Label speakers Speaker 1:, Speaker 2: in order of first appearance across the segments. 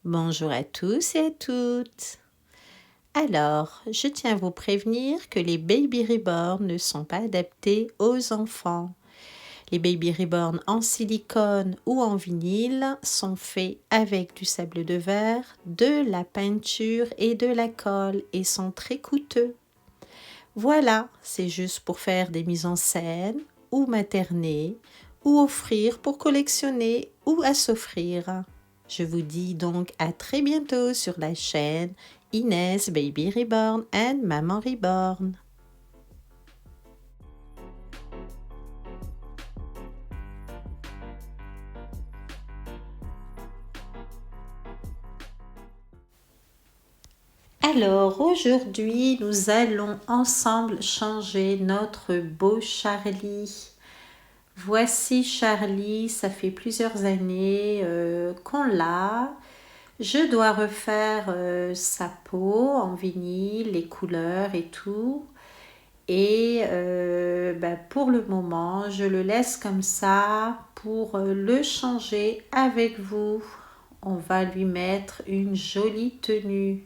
Speaker 1: Bonjour à tous et à toutes. Alors, je tiens à vous prévenir que les Baby Reborn ne sont pas adaptés aux enfants. Les Baby Reborn en silicone ou en vinyle sont faits avec du sable de verre, de la peinture et de la colle et sont très coûteux. Voilà, c'est juste pour faire des mises en scène ou materner ou offrir pour collectionner ou à s'offrir. Je vous dis donc à très bientôt sur la chaîne Inès Baby Reborn and Maman Reborn. Alors aujourd'hui, nous allons ensemble changer notre beau Charlie. Voici Charlie, ça fait plusieurs années qu'on l'a. Je dois refaire sa peau en vinyle, les couleurs et tout. Et pour le moment, je le laisse comme ça pour le changer avec vous. On va lui mettre une jolie tenue,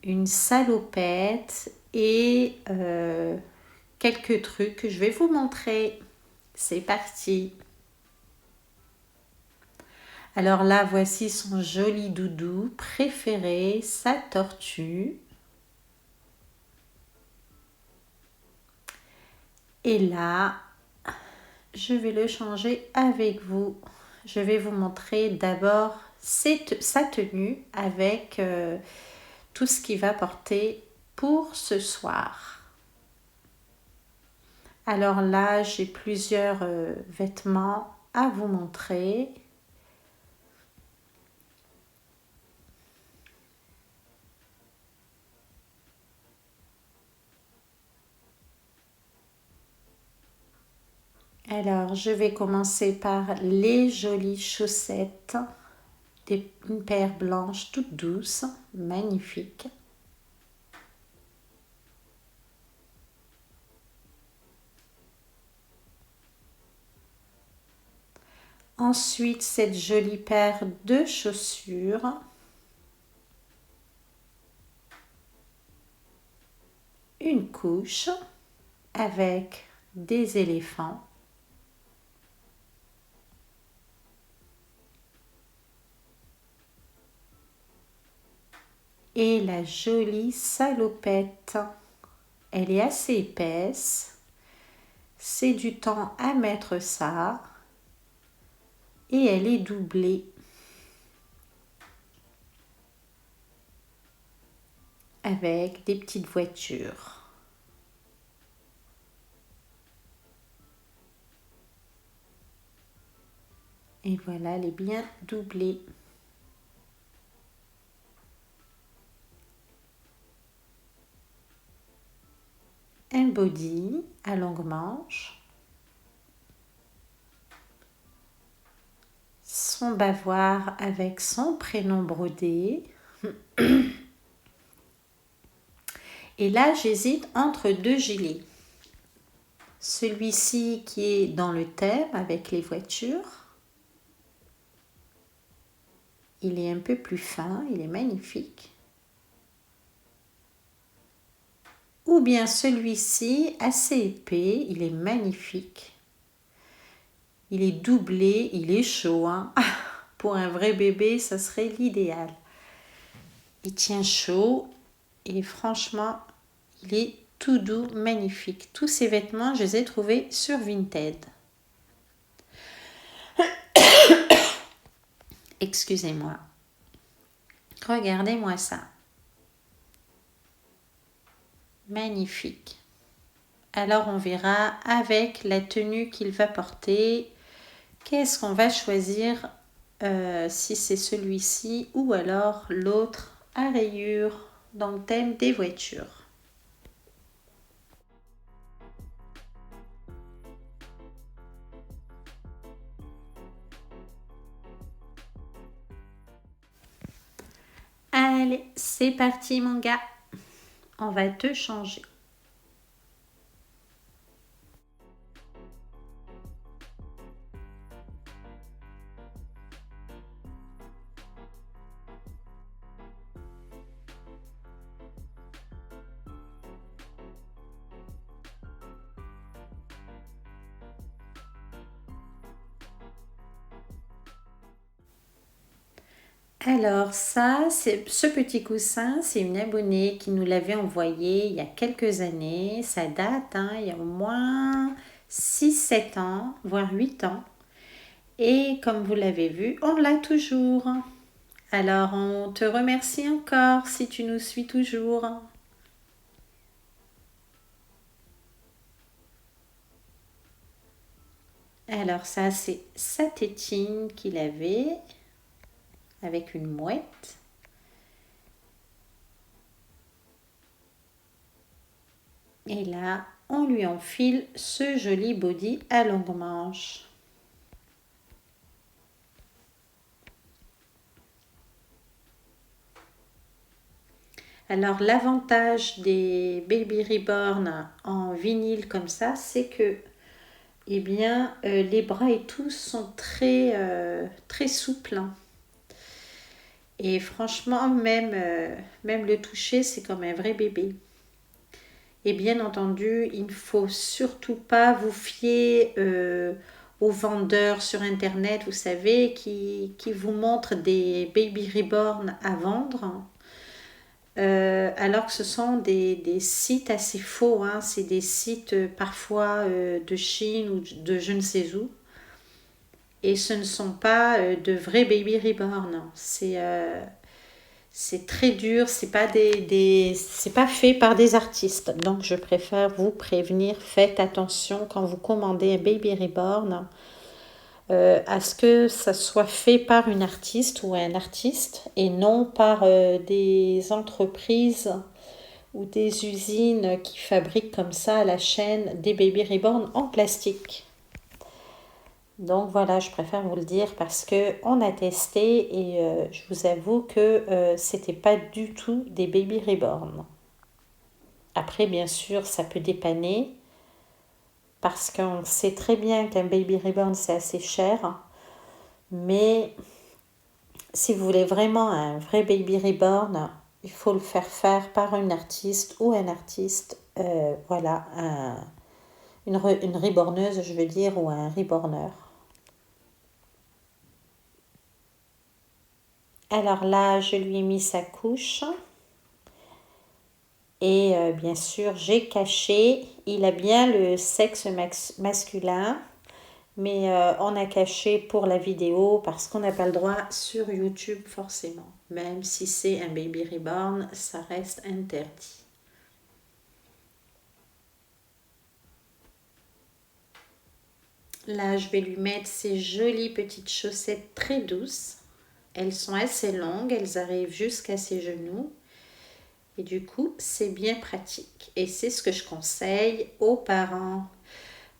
Speaker 1: une salopette et quelques trucs que je vais vous montrer. C'est parti! Alors là, voici son joli doudou préféré, sa tortue. Et là, je vais le changer avec vous. Je vais vous montrer d'abord sa tenue avec tout ce qu'il va porter pour ce soir. Alors là, j'ai plusieurs vêtements à vous montrer. Alors, je vais commencer par les jolies chaussettes, une paire blanche toute douce, magnifique. Ensuite, cette jolie paire de chaussures. Une couche avec des éléphants. Et la jolie salopette. Elle est assez épaisse. C'est du temps à mettre ça. Et elle est doublée. Avec des petites voitures. Et voilà, elle est bien doublée. Un body à longue manche. Son bavoir avec son prénom brodé. Et là, j'hésite entre deux gilets. Celui-ci qui est dans le thème avec les voitures. Il est un peu plus fin, il est magnifique. Ou bien celui-ci, assez épais, il est magnifique. Il est doublé, il est chaud. Hein. Pour un vrai bébé, ça serait l'idéal. Il tient chaud et franchement, il est tout doux, magnifique. Tous ces vêtements, je les ai trouvés sur Vinted. Excusez-moi. Regardez-moi ça. Magnifique. Alors on verra avec la tenue qu'il va porter, qu'est-ce qu'on va choisir, si c'est celui-ci ou alors l'autre à rayures dans le thème des voitures. Allez, c'est parti mon gars, on va te changer. Alors ça, ce petit coussin, c'est une abonnée qui nous l'avait envoyé il y a quelques années. Ça date, hein, il y a au moins 6, 7 ans, voire 8 ans. Et comme vous l'avez vu, on l'a toujours. Alors on te remercie encore si tu nous suis toujours. Alors ça, c'est sa tétine qu'il avait avec une mouette. Et là, on lui enfile ce joli body à longue manche. Alors l'avantage des Baby Reborn en vinyle comme ça, c'est que eh bien, les bras et tout sont très souples, hein. Et franchement, même le toucher, c'est comme un vrai bébé. Et bien entendu, il ne faut surtout pas vous fier aux vendeurs sur Internet, vous savez, qui vous montrent des Baby Reborn à vendre. Alors que ce sont des sites assez faux, hein. C'est des sites parfois de Chine ou de je ne sais où. Et ce ne sont pas de vrais Baby Reborn. C'est très dur, c'est pas fait par des artistes. Donc je préfère vous prévenir, faites attention quand vous commandez un Baby Reborn à ce que ça soit fait par une artiste ou un artiste et non par des entreprises ou des usines qui fabriquent comme ça à la chaîne des Baby Reborn en plastique. Donc voilà, je préfère vous le dire parce que on a testé et je vous avoue que c'était pas du tout des Baby Reborn. Après, bien sûr, ça peut dépanner parce qu'on sait très bien qu'un Baby Reborn c'est assez cher, mais si vous voulez vraiment un vrai Baby Reborn, il faut le faire par une artiste ou un artiste, voilà, une reborneuse, je veux dire, ou un reborneur. Alors là, je lui ai mis sa couche. Et bien sûr, j'ai caché. Il a bien le sexe masculin. Mais on a caché pour la vidéo parce qu'on n'a pas le droit sur YouTube forcément. Même si c'est un baby reborn, ça reste interdit. Là, je vais lui mettre ces jolies petites chaussettes très douces. Elles sont assez longues, elles arrivent jusqu'à ses genoux. Et du coup, c'est bien pratique. Et c'est ce que je conseille aux parents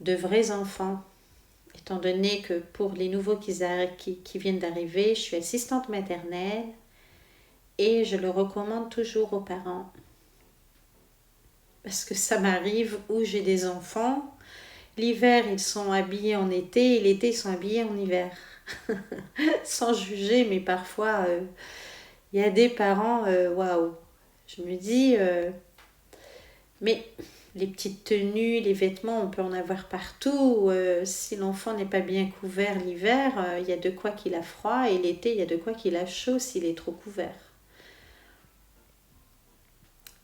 Speaker 1: de vrais enfants. Étant donné que pour les nouveaux qui viennent d'arriver, je suis assistante maternelle et je le recommande toujours aux parents. Parce que ça m'arrive où j'ai des enfants. L'hiver, ils sont habillés en été et l'été, ils sont habillés en hiver. Sans juger, mais parfois, il y a des parents, waouh. Je me dis, mais les petites tenues, les vêtements, on peut en avoir partout. Si l'enfant n'est pas bien couvert l'hiver, il y a de quoi qu'il a froid. Et l'été, il y a de quoi qu'il a chaud s'il est trop couvert.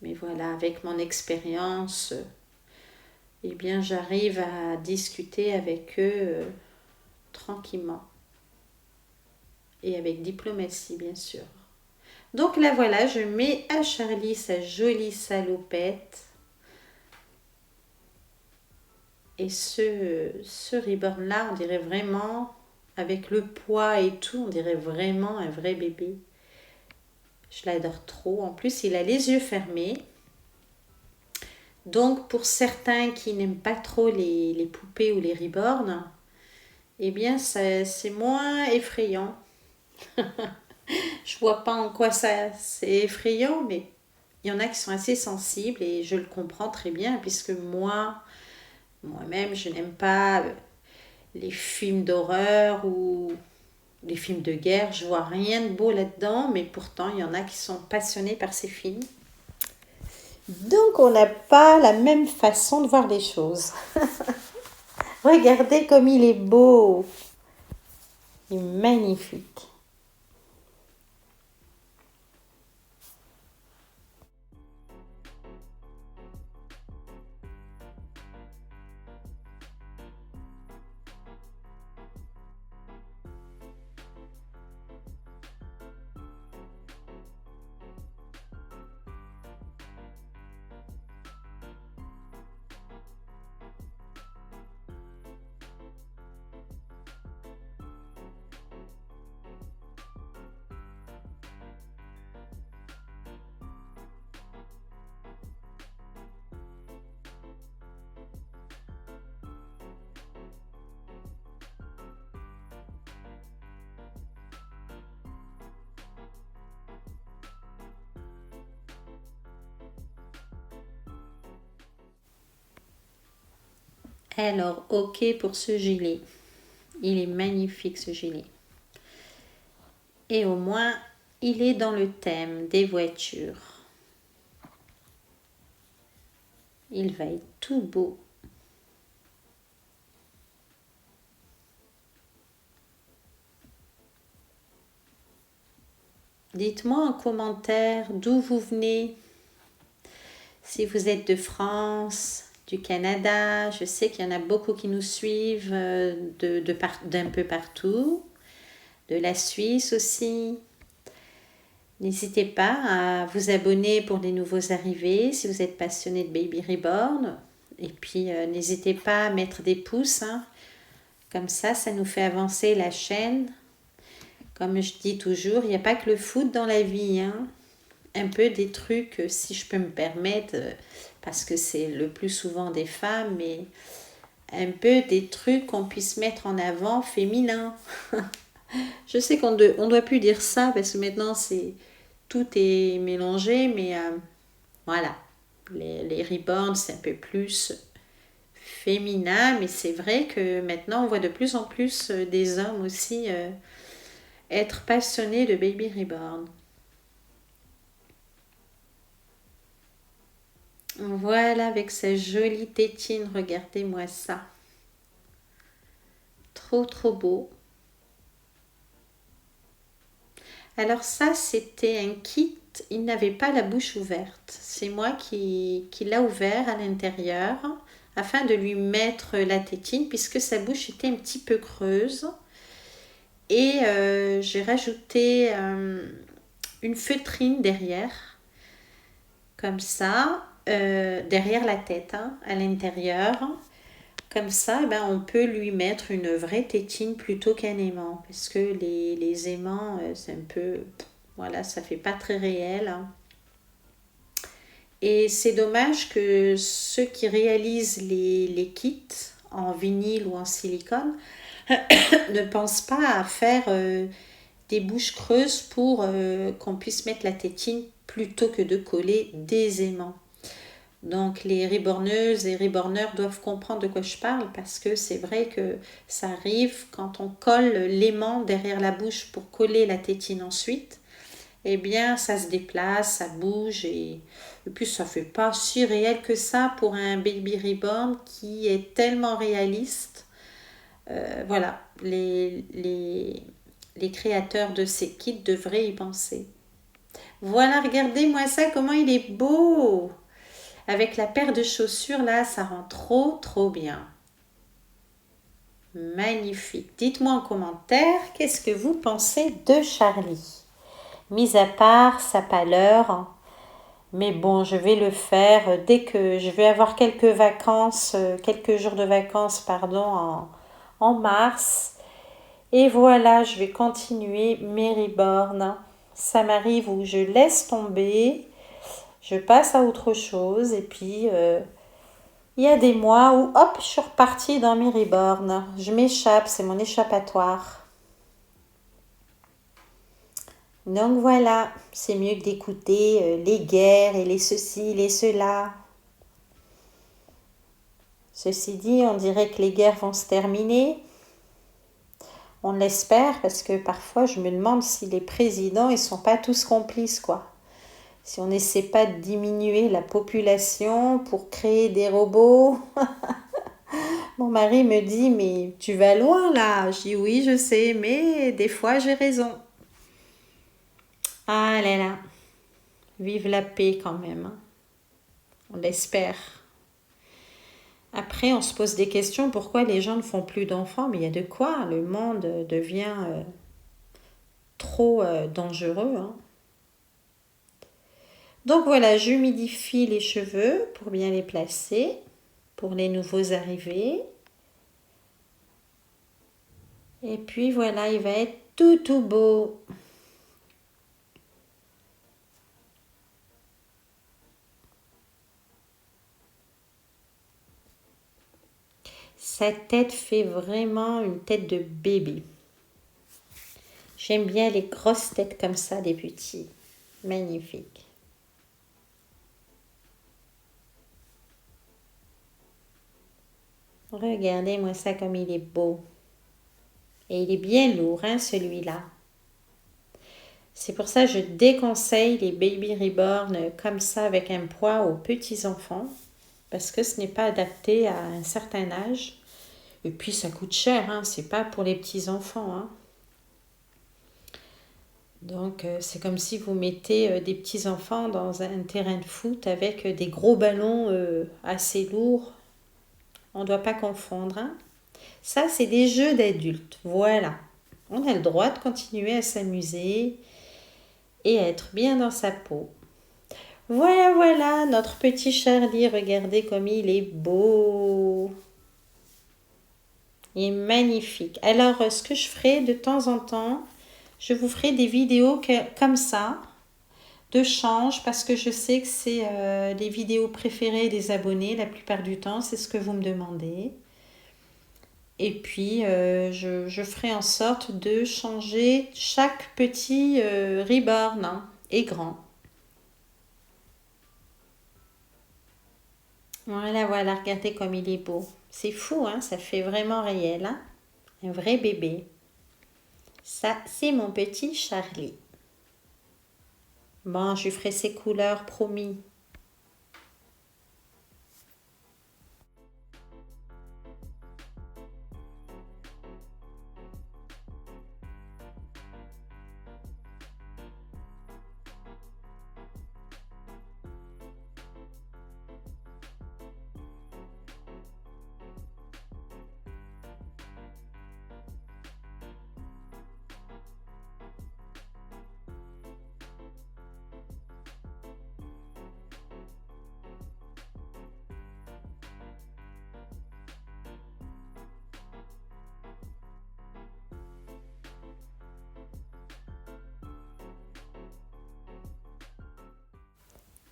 Speaker 1: Mais voilà, avec mon expérience, eh bien, j'arrive à discuter avec eux tranquillement. Et avec diplomatie, bien sûr. Donc là, voilà, je mets à Charlie sa jolie salopette. Et ce reborn-là, on dirait vraiment, avec le poids et tout, on dirait vraiment un vrai bébé. Je l'adore trop. En plus, il a les yeux fermés. Donc, pour certains qui n'aiment pas trop les poupées ou les reborn, eh bien, c'est moins effrayant. Je vois pas en quoi c'est effrayant, mais il y en a qui sont assez sensibles et je le comprends très bien puisque moi-même, je n'aime pas les films d'horreur ou les films de guerre. Je vois rien de beau là-dedans, mais pourtant, il y en a qui sont passionnés par ces films. Donc, on n'a pas la même façon de voir les choses. Regardez comme il est beau. Il est magnifique. Alors, ok pour ce gilet. Il est magnifique ce gilet. Et au moins, il est dans le thème des voitures. Il va être tout beau. Dites-moi en commentaire d'où vous venez. Si vous êtes de France, du Canada, je sais qu'il y en a beaucoup qui nous suivent d'un peu partout. De la Suisse aussi. N'hésitez pas à vous abonner pour les nouveaux arrivés si vous êtes passionné de Baby Reborn. Et puis n'hésitez pas à mettre des pouces. Comme ça nous fait avancer la chaîne. Comme je dis toujours, il n'y a pas que le foot dans la vie. Un peu des trucs, si je peux me permettre, parce que c'est le plus souvent des femmes, mais un peu des trucs qu'on puisse mettre en avant féminin. Je sais qu'on ne doit plus dire ça parce que maintenant tout est mélangé, mais voilà, les reborns c'est un peu plus féminin, mais c'est vrai que maintenant on voit de plus en plus des hommes aussi être passionnés de Baby Reborn. Voilà, avec sa jolie tétine, regardez-moi ça. Trop trop beau. Alors ça, c'était un kit, il n'avait pas la bouche ouverte. C'est moi qui l'a ouvert à l'intérieur afin de lui mettre la tétine puisque sa bouche était un petit peu creuse. Et j'ai rajouté une feutrine derrière, comme ça, derrière la tête, à l'intérieur. Comme ça, on peut lui mettre une vraie tétine plutôt qu'un aimant. Parce que les aimants, c'est un peu... Voilà, ça fait pas très réel. Et c'est dommage que ceux qui réalisent les kits en vinyle ou en silicone ne pensent pas à faire des bouches creuses pour qu'on puisse mettre la tétine plutôt que de coller des aimants. Donc les reborneuses et reborneurs doivent comprendre de quoi je parle parce que c'est vrai que ça arrive quand on colle l'aimant derrière la bouche pour coller la tétine ensuite, eh bien ça se déplace, ça bouge et puis ça fait pas si réel que ça pour un baby reborn qui est tellement réaliste. Voilà, les créateurs de ces kits devraient y penser. Voilà, regardez-moi ça, comment il est beau! Avec la paire de chaussures là, ça rend trop trop bien. Magnifique. Dites-moi en commentaire, qu'est-ce que vous pensez de Charlie? Mis à part sa pâleur, mais bon, je vais le faire dès que je vais avoir quelques vacances, quelques jours de vacances, pardon, en mars. Et voilà, je vais continuer mes reborns. Ça m'arrive où je laisse tomber, je passe à autre chose et puis il y a des mois où hop, je suis repartie dans mes reborns. Je m'échappe, c'est mon échappatoire. Donc voilà, c'est mieux que d'écouter les guerres et les ceci, les cela. Ceci dit, on dirait que les guerres vont se terminer. On l'espère parce que parfois je me demande si les présidents ils sont pas tous complices quoi. Si on n'essaie pas de diminuer la population pour créer des robots. Mon mari me dit mais tu vas loin là. Je dis oui je sais mais des fois j'ai raison. Ah là là, vive la paix quand même. On l'espère. Après, on se pose des questions, pourquoi les gens ne font plus d'enfants? Mais il y a de quoi, le monde devient trop dangereux. Donc voilà, j'humidifie les cheveux pour bien les placer, pour les nouveaux arrivés. Et puis voilà, il va être tout tout beau. Sa tête fait vraiment une tête de bébé. J'aime bien les grosses têtes comme ça des petits. Magnifique. Regardez-moi ça comme il est beau. Et il est bien lourd, hein, celui-là. C'est pour ça que je déconseille les baby reborn comme ça avec un poids aux petits enfants. Parce que ce n'est pas adapté à un certain âge. Et puis ça coûte cher, hein, c'est pas pour les petits enfants. Hein. Donc c'est comme si vous mettez des petits enfants dans un terrain de foot avec des gros ballons assez lourds. On ne doit pas confondre. Hein. Ça, c'est des jeux d'adultes. Voilà. On a le droit de continuer à s'amuser et à être bien dans sa peau. Voilà, voilà, notre petit Charlie. Regardez comme il est beau. Il est magnifique. Alors, ce que je ferai de temps en temps, je vous ferai des vidéos comme ça, de change, parce que je sais que c'est les vidéos préférées des abonnés, la plupart du temps, c'est ce que vous me demandez. Et puis, je ferai en sorte de changer chaque petit reborn hein, et grand. Voilà, voilà, regardez comme il est beau. C'est fou, hein, ça fait vraiment réel, hein, un vrai bébé. Ça, c'est mon petit Charlie. Bon, je lui ferai ses couleurs, promis.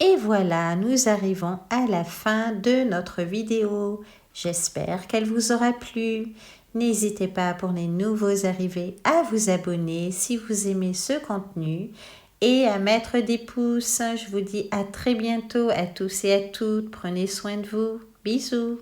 Speaker 1: Et voilà, nous arrivons à la fin de notre vidéo. J'espère qu'elle vous aura plu. N'hésitez pas pour les nouveaux arrivés à vous abonner si vous aimez ce contenu et à mettre des pouces. Je vous dis à très bientôt à tous et à toutes. Prenez soin de vous. Bisous.